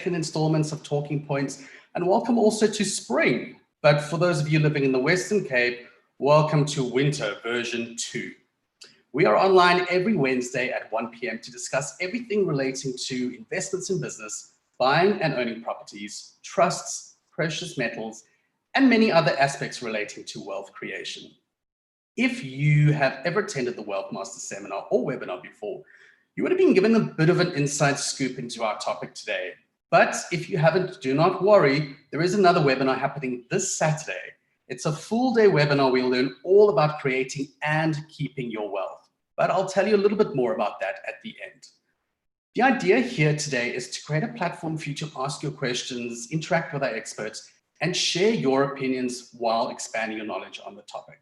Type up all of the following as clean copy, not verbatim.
installments of Talking Points, and welcome also to spring. But for those of you living in the Western Cape, welcome to winter version 2. We are online every Wednesday at 1 p.m. to discuss everything relating to investments in business, buying and owning properties, trusts, precious metals, and many other aspects relating to wealth creation. If you have ever attended the Wealth Master seminar or webinar before, you would have been given a bit of an inside scoop into our topic today. But if you haven't, do not worry. There is another webinar happening this Saturday. It's a full day webinar. We'll learn all about creating and keeping your wealth. But I'll tell you a little bit more about that at the end. The idea here today is to create a platform for you to ask your questions, interact with our experts, and share your opinions while expanding your knowledge on the topic.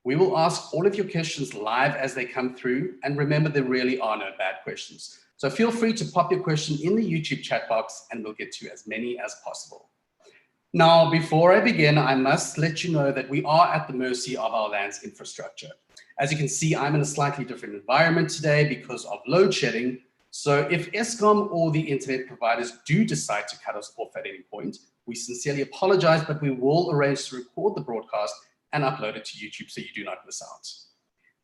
We will ask all of your questions live as they come through, and remember, there really are no bad questions. So feel free to pop your question in the YouTube chat box and we'll get to as many as possible. Now, before I begin, I must let you know that we are at the mercy of our land's infrastructure. As you can see, I'm in a slightly different environment today because of load shedding. So if Eskom or the internet providers do decide to cut us off at any point, we sincerely apologize, but we will arrange to record the broadcast and upload it to YouTube so you do not miss out.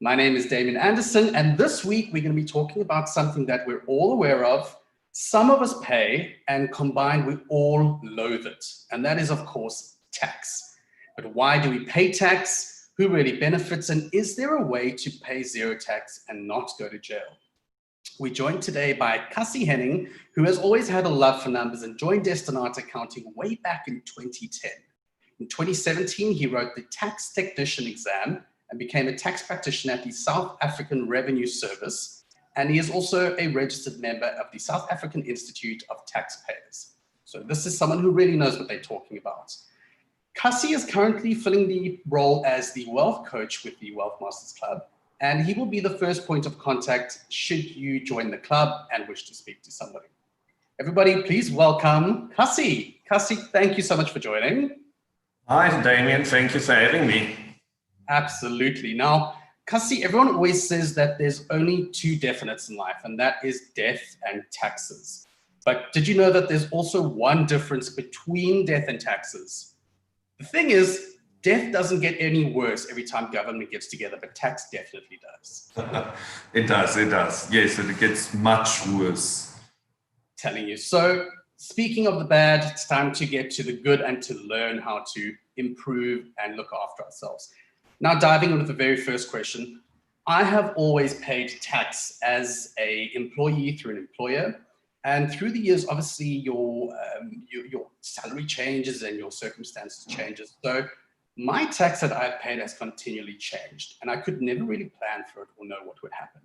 My name is Damien Anderson, and this week we're going to be talking about something that we're all aware of, some of us pay, and combined we all loathe it. And that is, of course, tax. But why do we pay tax? Who really benefits? And is there a way to pay zero tax and not go to jail? We're joined today by Cassie Henning, who has always had a love for numbers and joined Destinata Accounting way back in 2010. In 2017, he wrote the tax technician exam and became a tax practitioner at the South African Revenue Service. And he is also a registered member of the South African Institute of Taxpayers. So this is someone who really knows what they're talking about. Cassie is currently filling the role as the wealth coach with the Wealth Masters Club, and he will be the first point of contact should you join the club and wish to speak to somebody. Everybody, please welcome Cassie. Cassie, thank you so much for joining. Hi, Damien. Thank you for having me. Absolutely. Now, Cassie, everyone always says that there's only two definites in life, and that is death and taxes. But did you know that there's also one difference between death and taxes? The thing is, death doesn't get any worse every time government gets together, but tax definitely does. It does. Yes, it gets much worse. Telling you. So, speaking of the bad, it's time to get to the good and to learn how to improve and look after ourselves. Now, diving into the very first question, I have always paid tax as an employee through an employer. And through the years, obviously, your salary changes and your circumstances changes. So my tax that I've paid has continually changed, and I could never really plan for it or know what would happen.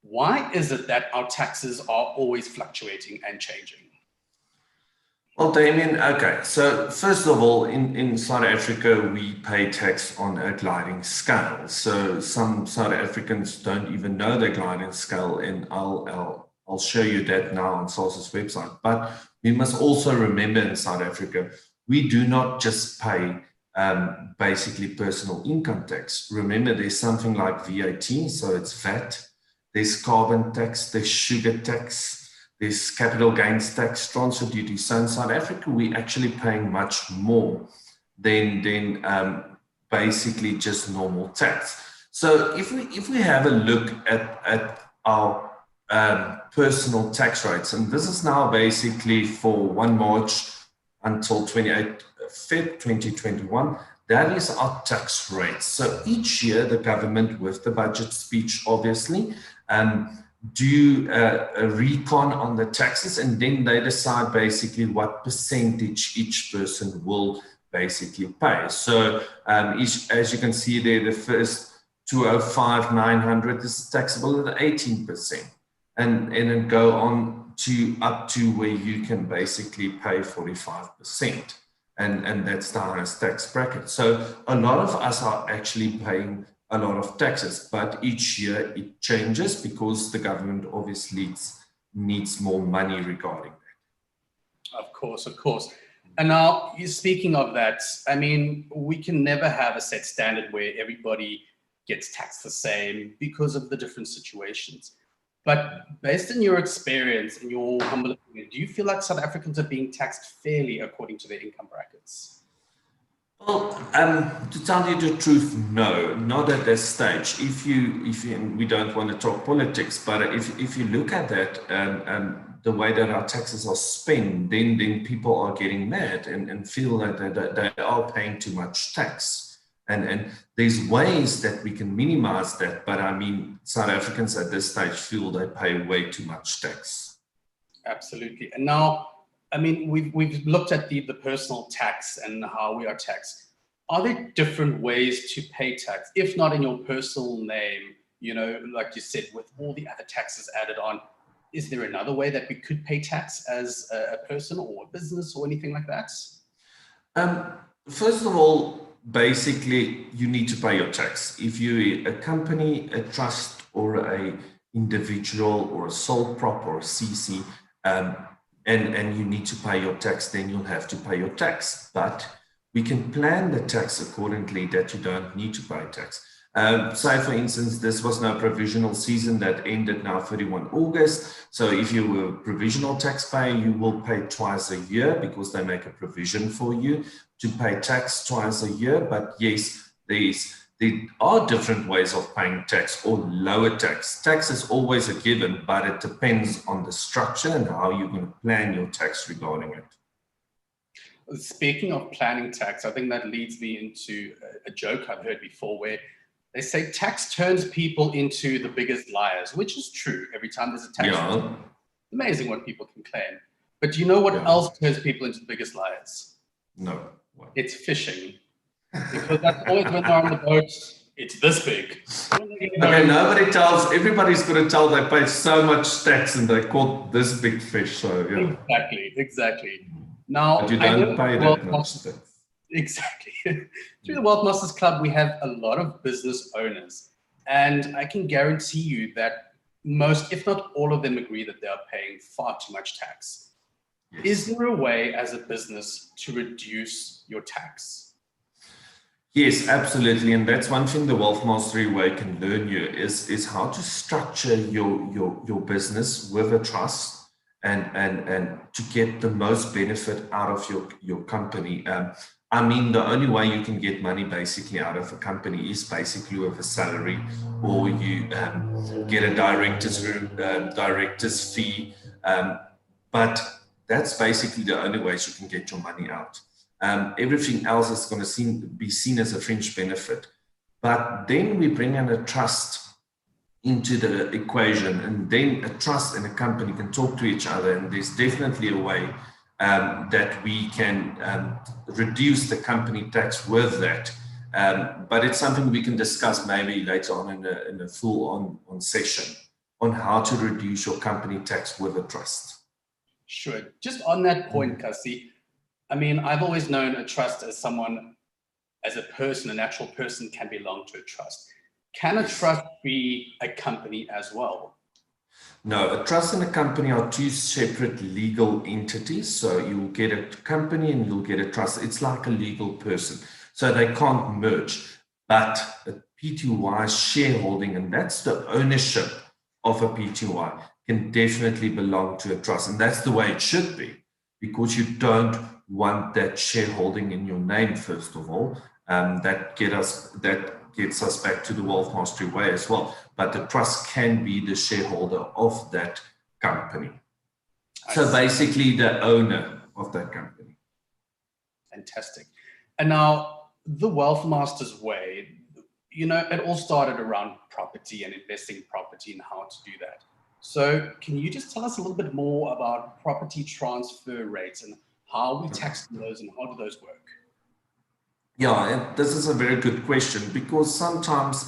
Why is it that our taxes are always fluctuating and changing? Well, Damien, okay. So first of all, in South Africa, we pay tax on a gliding scale. So some South Africans don't even know their gliding scale, and I'll show you that now on SARS's website. But we must also remember in South Africa, we do not just pay basically personal income tax. Remember, there's something like VAT, so it's VAT. There's carbon tax, there's sugar tax, there's capital gains tax, transfer duty. So in South Africa, we're actually paying much more than basically just normal tax. So if we have a look at our personal tax rates, and this is now basically for 1 March until 28 Feb 2021, that is our tax rates. So each year, the government, with the budget speech, obviously, do a recon on the taxes, and then they decide basically what percentage each person will basically pay. So as you can see there, the first 205,900 is taxable at 18%, and then go on to up to where you can basically pay 45%, and that's the highest tax bracket. So a lot of us are actually paying a lot of taxes, but each year it changes because the government obviously needs more money regarding that. Of course. And now, speaking of that, I mean, we can never have a set standard where everybody gets taxed the same because of the different situations. But based on your experience and your humble opinion, do you feel like South Africans are being taxed fairly according to their income brackets? Well, to tell you the truth, no, not at this stage. If you, and we don't want to talk politics, but if you look at that, the way that our taxes are spent, then people are getting mad and feel like they are paying too much tax. And there's ways that we can minimize that, but I mean, South Africans at this stage feel they pay way too much tax. Absolutely. And now, I mean, we've looked at the personal tax and how we are taxed. Are there different ways to pay tax, if not in your personal name, you know, like you said, with all the other taxes added on? Is there another way that we could pay tax as a person or a business or anything like that? First of all, basically, you need to pay your tax. If you're a company, a trust, or a individual, or a sole prop, or a CC, and you need to pay your tax, then you'll have to pay your tax. But we can plan the tax accordingly that you don't need to pay tax. Say, for instance, this was now provisional season that ended now 31 August. So if you were a provisional taxpayer, you will pay twice a year because they make a provision for you to pay tax twice a year. But yes, there are different ways of paying tax or lower tax. Tax is always a given, but it depends on the structure and how you're going to plan your tax regarding it. Speaking of planning tax, I think that leads me into a joke I've heard before where they say tax turns people into the biggest liars, which is true. Every time there's a tax, yeah. Amazing what people can claim. But do you know what else turns people into the biggest liars? No. What? It's fishing. Because that's always when they're on the boat, it's this big. Okay, everybody's going to tell they pay so much tax and they caught this big fish. So, yeah. Exactly. Now, but you don't pay that much tax. Exactly. Through the Wealth Masters Club, we have a lot of business owners, and I can guarantee you that most, if not all of them, agree that they are paying far too much tax. Yes. Is there a way as a business to reduce your tax? Yes, absolutely. And that's one thing the Wealth Mastery Way can learn you is how to structure your business with a trust and to get the most benefit out of your company. I mean, the only way you can get money basically out of a company is basically with a salary, or you get a director's fee. But that's basically the only ways you can get your money out. Everything else is going to be seen as a fringe benefit. But then we bring in a trust into the equation, and then a trust and a company can talk to each other, and there's definitely a way that we can reduce the company tax with that. But it's something we can discuss maybe later on in a full-on session on how to reduce your company tax with a trust. Sure. Just on that point, Cassie, I mean, I've always known a trust as someone, as a person, an actual person can belong to a trust. Can a trust be a company as well? No, a trust and a company are two separate legal entities. So you'll get a company and you'll get a trust. It's like a legal person. So they can't merge. But a PTY shareholding, and that's the ownership of a PTY, can definitely belong to a trust. And that's the way it should be, because you don't want that shareholding in your name, first of all. That gets us back to the Wealth Mastery Way as well. But the trust can be the shareholder of that company. So basically the owner of that company. Fantastic. And now the Wealth Masters Way, you know, it all started around property and investing in property and how to do that. So can you just tell us a little bit more about property transfer rates and how we tax those and how do those work? Yeah, this is a very good question, because sometimes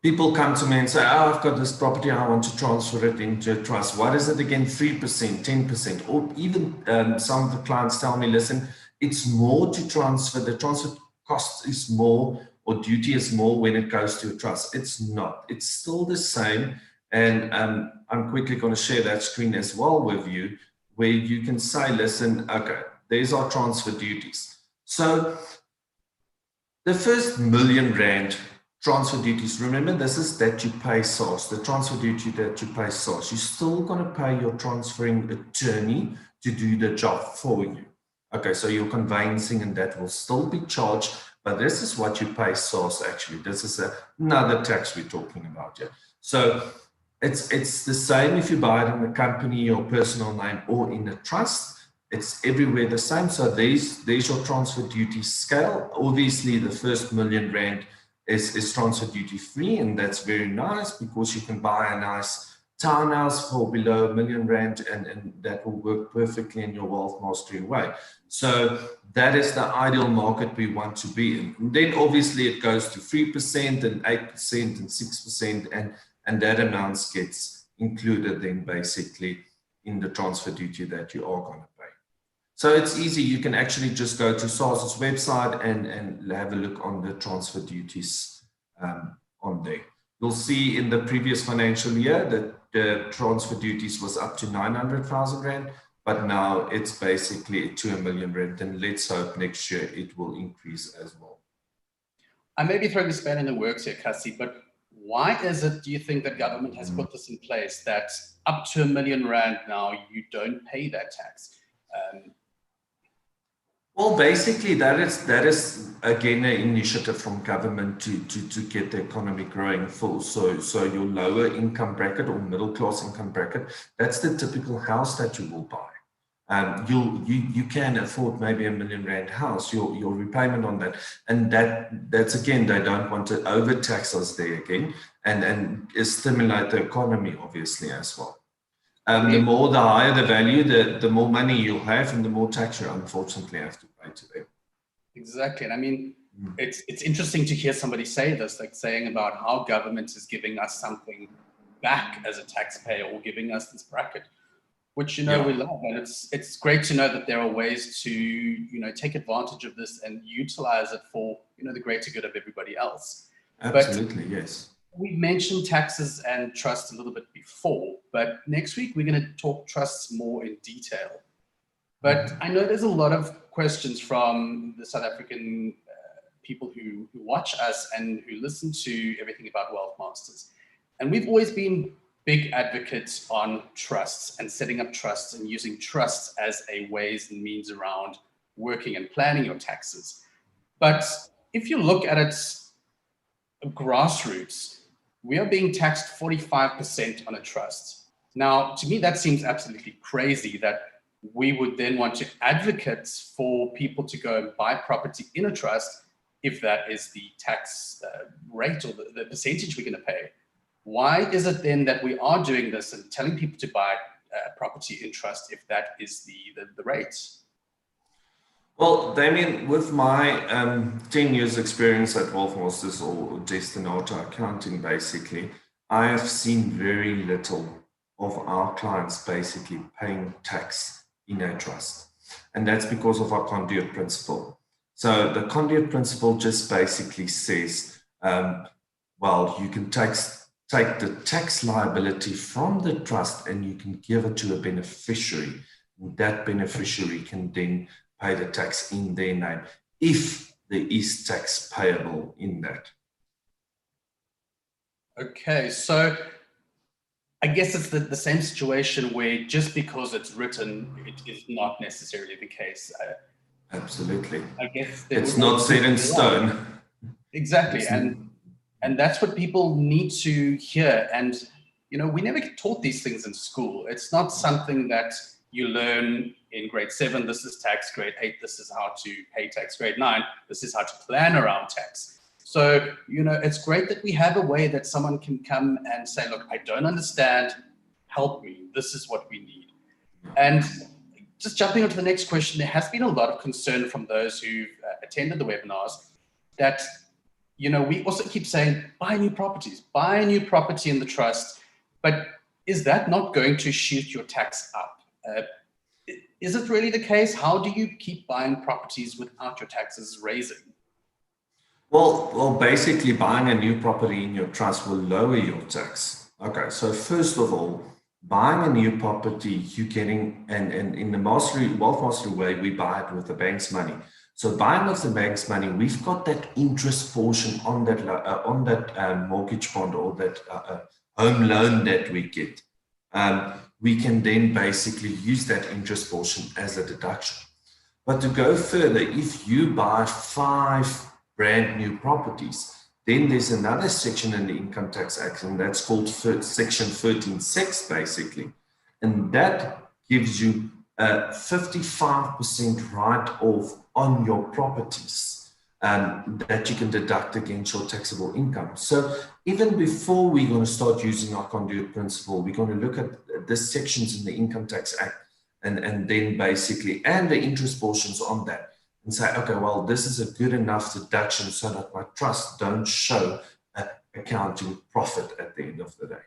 people come to me and say, oh, I've got this property, I want to transfer it into a trust. What is it again? 3%, 10%, or even some of the clients tell me, listen, it's more to transfer. The transfer cost is more, or duty is more when it goes to a trust. It's not. It's still the same. And I'm quickly going to share that screen as well with you, where you can say, listen, okay, there's our transfer duties. So the first R1 million transfer duties, remember this is that you pay SARS, the transfer duty that you pay SARS. You're still going to pay your transferring attorney to do the job for you. Okay, so your conveyancing and that will still be charged, but this is what you pay SARS actually. This is another tax we're talking about here. So it's the same if you buy it in a company or personal name or in a trust. It's everywhere the same. So there's your transfer duty scale. Obviously, the first R1,000,000 is transfer duty free, and that's very nice because you can buy a nice townhouse for below R1,000,000 and that will work perfectly in your wealth mastery way. So that is the ideal market we want to be in. And then obviously it goes to 3% and 8% and 6% and that amount gets included then basically in the transfer duty that you are going to pay. So it's easy. You can actually just go to SARS's website and have a look on the transfer duties on there. You'll see in the previous financial year that the transfer duties was up to 900,000 Rand, but now it's basically to R1,000,000 Rand, and let's hope next year it will increase as well. I may be throwing a span in the works here, Cassie, but why is it, do you think, that government has put this in place that up to R1,000,000 Rand now you don't pay that tax? Well, basically, that is again an initiative from government to get the economy growing full. So your lower income bracket or middle class income bracket, that's the typical house that you will buy. You can afford maybe R1,000,000 Rand house, your repayment on that, and that's again, they don't want to overtax us there again and stimulate the economy obviously as well. The more, the higher the value, the more money you'll have and the more tax you unfortunately have to pay to them. Exactly. And I mean, it's interesting to hear somebody say this, like saying about how government is giving us something back as a taxpayer or giving us this bracket, which, we love. And it's great to know that there are ways to, take advantage of this and utilize it for, the greater good of everybody else. Absolutely, yes. We mentioned taxes and trust a little bit before, but next week we're going to talk trusts more in detail. But I know there's a lot of questions from the South African people who watch us and who listen to everything about Wealth Masters. And we've always been big advocates on trusts and setting up trusts and using trusts as a ways and means around working and planning your taxes. But if you look at it grassroots, we are being taxed 45% on a trust. Now, to me, that seems absolutely crazy that we would then want to advocate for people to go and buy property in a trust if that is the tax rate or the percentage we're going to pay. Why is it then that we are doing this and telling people to buy property in trust if that is the rate? Well, Damien, with my 10 years experience at Wealth Masters or Destinato Accounting, basically, I have seen very little of our clients basically paying tax in a trust. And that's because of our conduit principle. So the conduit principle just basically says, you can take the tax liability from the trust and you can give it to a beneficiary. And that beneficiary can then pay the tax in their name if there is tax payable in that. Okay, so I guess it's the same situation where just because it's written, it is not necessarily the case. Absolutely. I guess it's not set in stone. Exactly, and that's what people need to hear. And we never get taught these things in school. It's not something that you learn in grade 7, this is tax, grade 8, this is how to pay tax, grade 9, this is how to plan around tax. So, it's great that we have a way that someone can come and say, look, I don't understand, help me, this is what we need. And just jumping on to the next question, there has been a lot of concern from those who've attended the webinars that, we also keep saying, buy new properties, buy a new property in the trust, but is that not going to shoot your tax up? Is it really the case? How do you keep buying properties without your taxes raising? Well, basically buying a new property in your trust will lower your tax. Okay, so first of all, buying a new property, you're getting, and in the wealth mastery way, we buy it with the bank's money. So buying of the bank's money, we've got that interest portion on that mortgage bond or that home loan that we get. We can then basically use that interest portion as a deduction. But to go further, if you buy 5 brand new properties, then there's another section in the Income Tax Act, and that's called Section 13(6) basically. And that gives you a 55% write-off on your properties that you can deduct against your taxable income. So even before we're going to start using our conduit principle, we're going to look at the sections in the Income Tax Act and then basically, and the interest portions on that, and say, okay, well, this is a good enough deduction so that my trust don't show an accounting profit at the end of the day.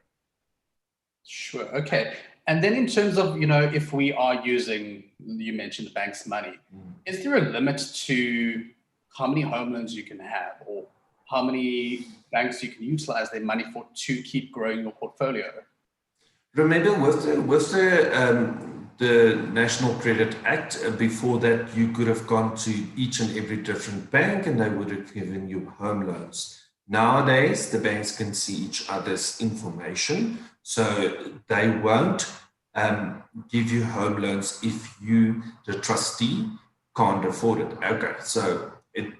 Sure. Okay. And then in terms of, if we are using, you mentioned the bank's money, is there a limit to how many home loans you can have or how many banks you can utilize their money for to keep growing your portfolio? Remember, with the National Credit Act, before that, you could have gone to each and every different bank and they would have given you home loans. Nowadays, the banks can see each other's information, so they won't give you home loans if you, the trustee, can't afford it. Okay, so it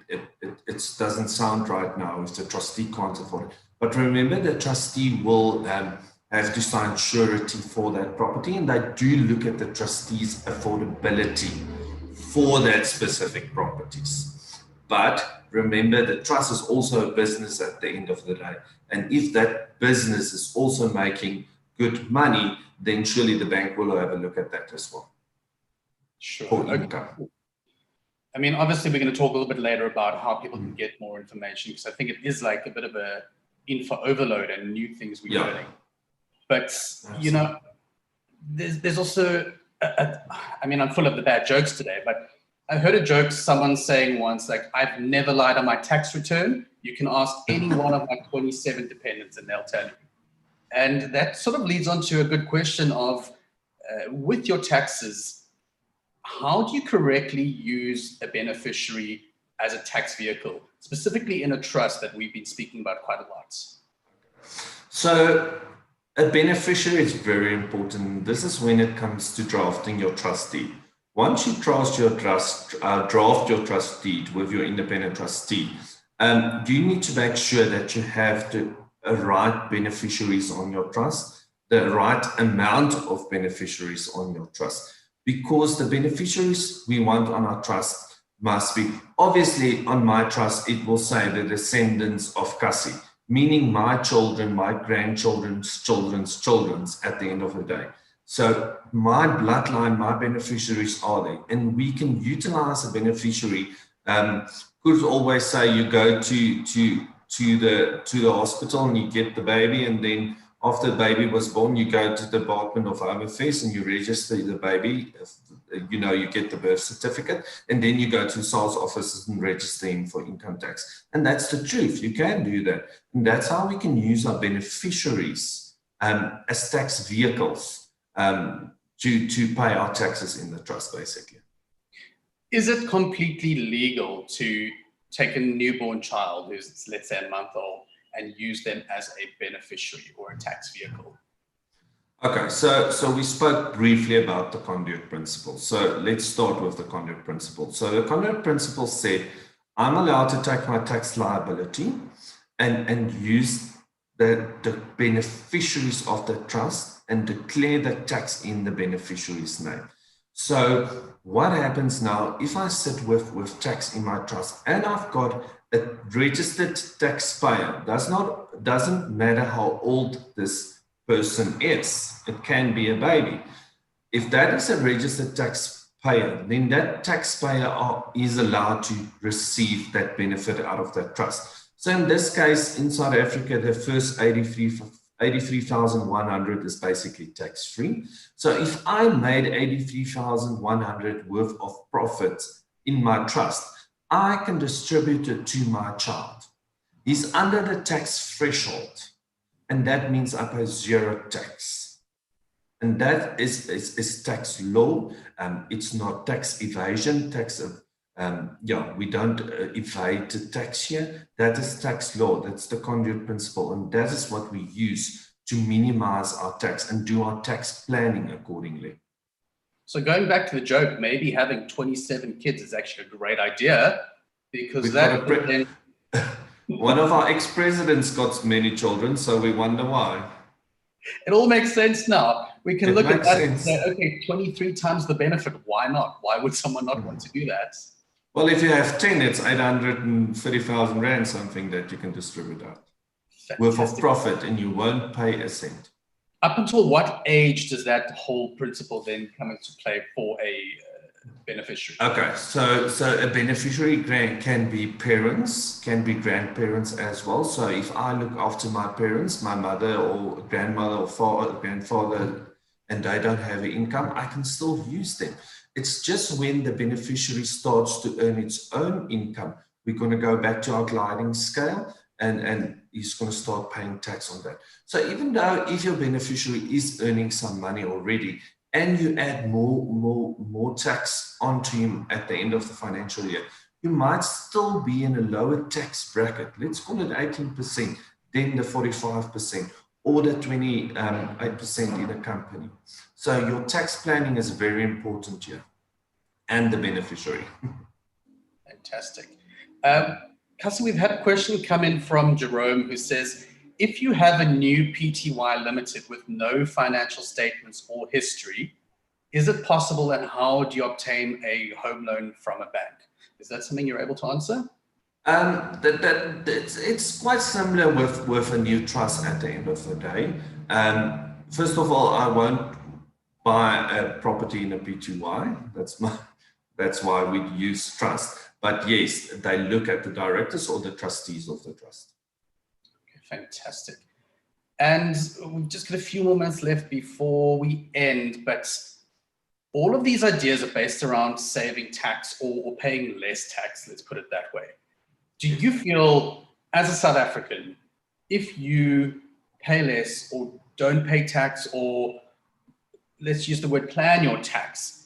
doesn't sound right now if the trustee can't afford it. But remember, the trustee will have to sign surety for that property, and they do look at the trustee's affordability for that specific properties. But remember, the trust is also a business at the end of the day. And if that business is also making good money, then surely the bank will have a look at that as well. Sure. For income. I mean, obviously, we're going to talk a little bit later about how people can get more information, because I think it is like a bit of a info overload and new things we're learning. But, there's also, I mean, I'm full of the bad jokes today, but I heard a joke, someone saying once, like, I've never lied on my tax return. You can ask any one of my 27 dependents and they'll tell you. And that sort of leads on to a good question of, with your taxes, how do you correctly use a beneficiary as a tax vehicle, specifically in a trust that we've been speaking about quite a lot? So a beneficiary is very important. This is when it comes to drafting your trust deed. Once you draft your trust deed with your independent trustee, you need to make sure that you have the right beneficiaries on your trust, the right amount of beneficiaries on your trust, because the beneficiaries we want on our trust must be, obviously on my trust, it will say the descendants of Cassie, meaning my children, my grandchildren's children's at the end of the day. So my bloodline, my beneficiaries are there, and we can utilize a beneficiary. Could always say you go to the hospital and you get the baby, and then after the baby was born, you go to the Department of Home Affairs and you register the baby. You get the birth certificate, and then you go to SARS offices and register him for income tax. And that's the truth. You can do that. And that's how we can use our beneficiaries as tax vehicles to pay our taxes in the trust, basically. Is it completely legal to take a newborn child who's, let's say, a month old and use them as a beneficiary or a tax vehicle? Okay, so we spoke briefly about the conduit principle. So let's start with the conduit principle. So the conduit principle said, I'm allowed to take my tax liability and use the beneficiaries of the trust and declare the tax in the beneficiary's name. So what happens now if I sit with tax in my trust and I've got a registered taxpayer? Doesn't matter how old this person is. It can be a baby. If that is a registered taxpayer, then that taxpayer is allowed to receive that benefit out of that trust. So in this case, in South Africa, the first 83,100 is basically tax-free. So if I made 83,100 worth of profits in my trust, I can distribute it to my child. He's under the tax threshold, and that means I pay zero tax. And that is tax law. It's not tax evasion, tax Yeah, we don't evade the tax here. That is tax law. That's the conduit principle. And that is what we use to minimize our tax and do our tax planning accordingly. So going back to the joke, maybe having 27 kids is actually a great idea, because one of our ex-presidents got many children, so we wonder why. It all makes sense now. We can look at that and say, okay, 23 times the benefit. Why not? Why would someone not want to do that? Well, if you have 10, it's 830,000 Rand, something that you can distribute out. Worth of profit, and you won't pay a cent. Up until what age does that whole principle then come into play for a beneficiary? Okay, so a beneficiary can be parents, can be grandparents as well. So if I look after my parents, my mother or grandmother or father, grandfather, and they don't have an income, I can still use them. It's just when the beneficiary starts to earn its own income, we're going to go back to our gliding scale, and he's going to start paying tax on that. So even though if your beneficiary is earning some money already, and you add more tax onto him at the end of the financial year, you might still be in a lower tax bracket. Let's call it 18%, then the 45%, or the 28% in a company. So your tax planning is very important here, and the beneficiary. Fantastic. Cassie, we've had a question come in from Jerome, who says, if you have a new PTY limited with no financial statements or history, is it possible, and how do you obtain a home loan from a bank? Is that something you're able to answer? It's quite similar with a new trust at the end of the day. First of all, I won't buy a property in a PTY. That's why we use trust. But yes, they look at the directors or the trustees of the trust. Okay, fantastic. And we've just got a few more minutes left before we end, but all of these ideas are based around saving tax or paying less tax, let's put it that way. Do you feel, as a South African, if you pay less or don't pay tax, or let's use the word plan your tax,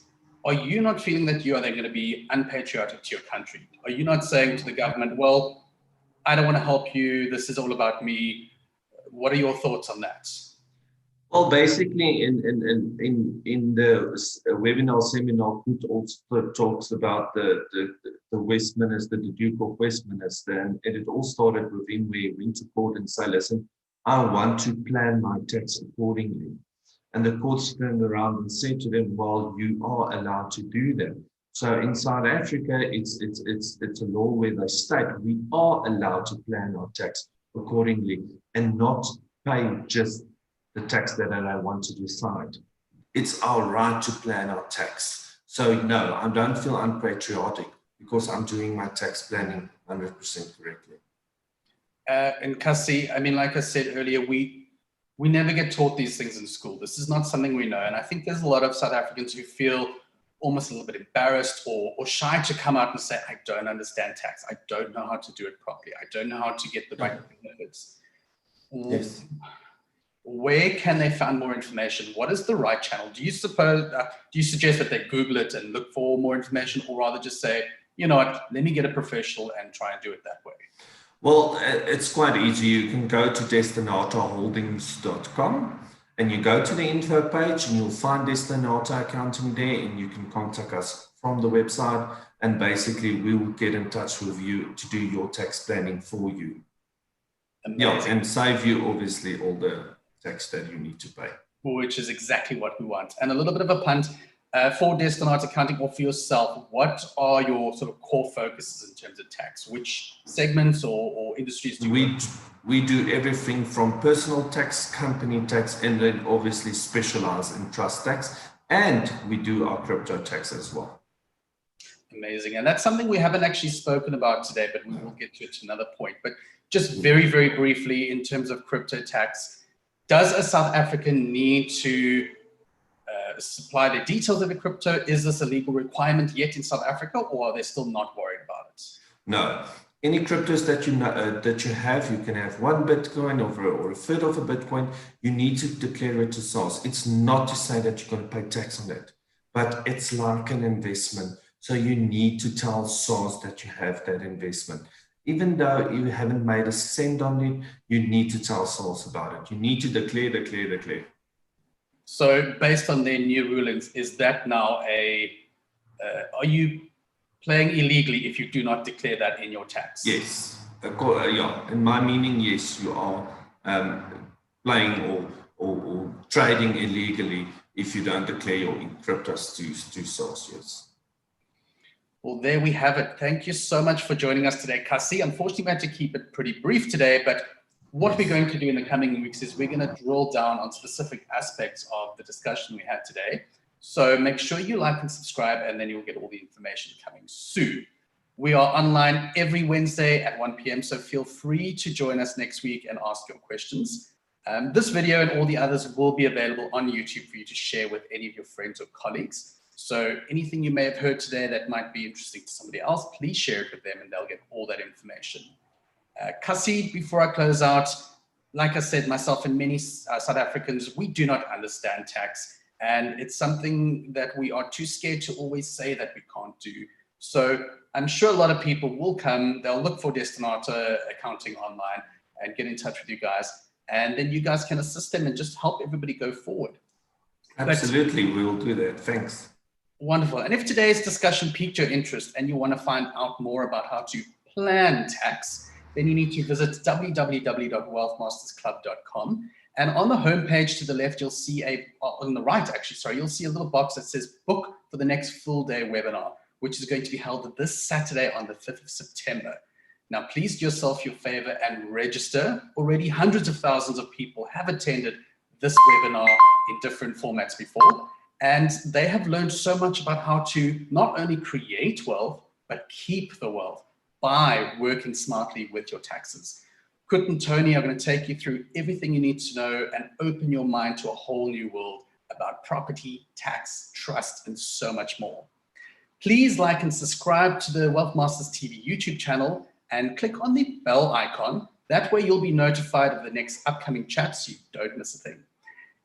are you not feeling that you are then going to be unpatriotic to your country? Are you not saying to the government, well, I don't want to help you, this is all about me? What are your thoughts on that? Well, basically, in the webinar seminar, Kut also talks about the Westminster, the Duke of Westminster, and it all started with him where he went to court and said, listen, I want to plan my tax accordingly. And the courts turned around and said to them, well, you are allowed to do that. So in South Africa, it's a law where they state we are allowed to plan our tax accordingly and not pay just the tax that I want to decide. It's our right to plan our tax. So no, I don't feel unpatriotic because I'm doing my tax planning 100% correctly. And Cassie, I mean, like I said earlier, we never get taught these things in school. This is not something we know. And I think there's a lot of South Africans who feel almost a little bit embarrassed or shy to come out and say, I don't understand tax. I don't know how to do it properly. I don't know how to get the right benefits. Yes. Where can they find more information? What is the right channel? Do you suggest that they Google it and look for more information, or rather just say, you know what, let me get a professional and try and do it that way? Well, it's quite easy. You can go to destinataholdings.com and you go to the info page and you'll find Destinata Accounting there, and you can contact us from the website, and basically we will get in touch with you to do your tax planning for you. Amazing. Yeah, and save you obviously all the tax that you need to pay. Which is exactly what we want. And a little bit of a punt, for Destinata Accounting or for yourself, what are your sort of core focuses in terms of tax? Which segments or industries do you work? We do everything from personal tax, company tax, and then obviously specialize in trust tax, and we do our crypto tax as well. Amazing. And that's something we haven't actually spoken about today, but we will get to it at another point. But just very, very briefly, in terms of crypto tax, does a South African need to supply the details of the crypto? Is this a legal requirement yet in South Africa, or are they still not worried about it? No. Any cryptos that you have, you can have one Bitcoin or a third of a Bitcoin. You need to declare it to SARS. It's not to say that you're going to pay tax on it, but it's like an investment. So you need to tell SARS that you have that investment. Even though you haven't made a cent on it, you need to tell SARS about it. You need to declare. So based on their new rulings, is that now are you playing illegally if you do not declare that in your tax? Yes. Yeah. In my meaning, yes, you are playing or trading illegally if you don't declare your cryptos to SARS, yes. Well, there we have it. Thank you so much for joining us today, Cassie. Unfortunately, we had to keep it pretty brief today, but what we're going to do in the coming weeks is we're going to drill down on specific aspects of the discussion we had today. So make sure you like and subscribe, and then you'll get all the information coming soon. We are online every Wednesday at 1 p.m., so feel free to join us next week and ask your questions. This video and all the others will be available on YouTube for you to share with any of your friends or colleagues. So anything you may have heard today that might be interesting to somebody else, please share it with them and they'll get all that information. Cassie, before I close out, like I said, myself and many South Africans, we do not understand tax, and it's something that we are too scared to always say that we can't do. So I'm sure a lot of people will come, they'll look for Destinata Accounting online and get in touch with you guys, and then you guys can assist them and just help everybody go forward. Absolutely, we will do that. Thanks. Wonderful. And if today's discussion piqued your interest and you want to find out more about how to plan tax, then you need to visit www.wealthmastersclub.com. And on the homepage to the left, you'll see on the right, actually, sorry, you'll see a little box that says book for the next full day webinar, which is going to be held this Saturday on the 5th of September. Now, please do yourself your favor and register. Already hundreds of thousands of people have attended this webinar in different formats before. And they have learned so much about how to not only create wealth, but keep the wealth by working smartly with your taxes. Kurt and Tony are going to take you through everything you need to know and open your mind to a whole new world about property, tax, trust, and so much more. Please like and subscribe to the Wealth Masters TV YouTube channel and click on the bell icon. That way you'll be notified of the next upcoming chats so you don't miss a thing.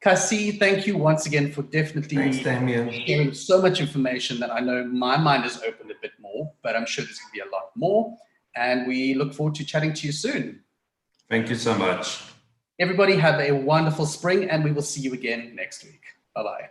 Cassie, thank you once again for definitely sharing so much information that I know my mind has opened a bit more, but I'm sure there's going to be a lot more. And we look forward to chatting to you soon. Thank you so much. Everybody have a wonderful spring, and we will see you again next week. Bye-bye.